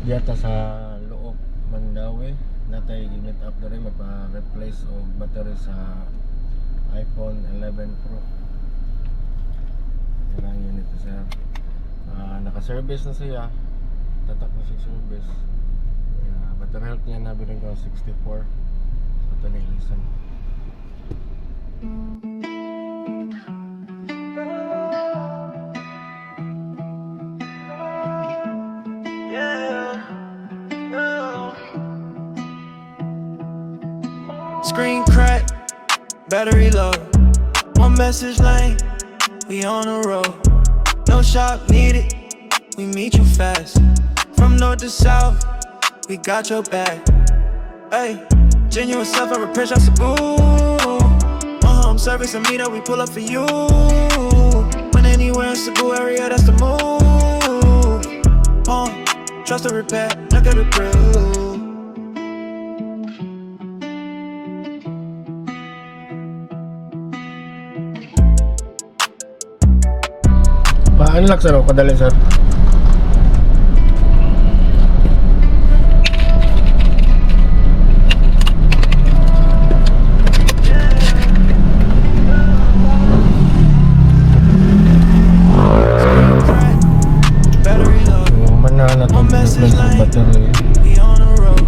Diyata sa Loob, Mandawi. Natay i-meet up na rin magpa-replace o battery sa iPhone 11 Pro. Yan ang unit na sir. Naka-service na siya. Tatak na siya service. Battery health niya nabilang ko 64. So ito na ilisan. Screen crack, battery low. One message lane, we on the road. No shop needed, we meet you fast. From north to south, we got your back. Hey, genuine self, I repair shots of boo. Home service and meet up, we pull up for you. When anywhere in Cebu area, that's the move. Trust the repair, look at the proof. Pa-unlock sir o kadali sir. Mana na itong replace ng battery. We on the road,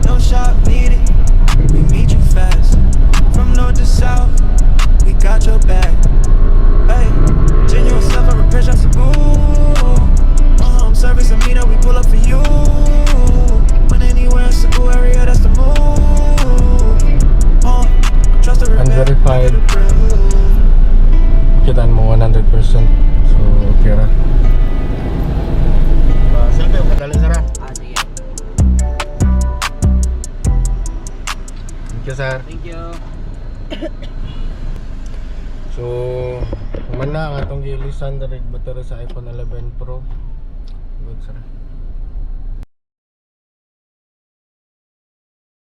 no shop needed. We meet you fast. From north to south, we got your back. Hey, genuine stuff, I repair shots of boo. Home service and meet up, we pull up for you. When anywhere in Cebu area, that's the move. Trust the repair, Unverified. Kitaan mo 100%. So okay ra. Selfie o kadali sir ha. Sige. Thank you sir. Thank you. So human na ang atong gilisan direct battery sa iPhone 11 Pro. Good sir.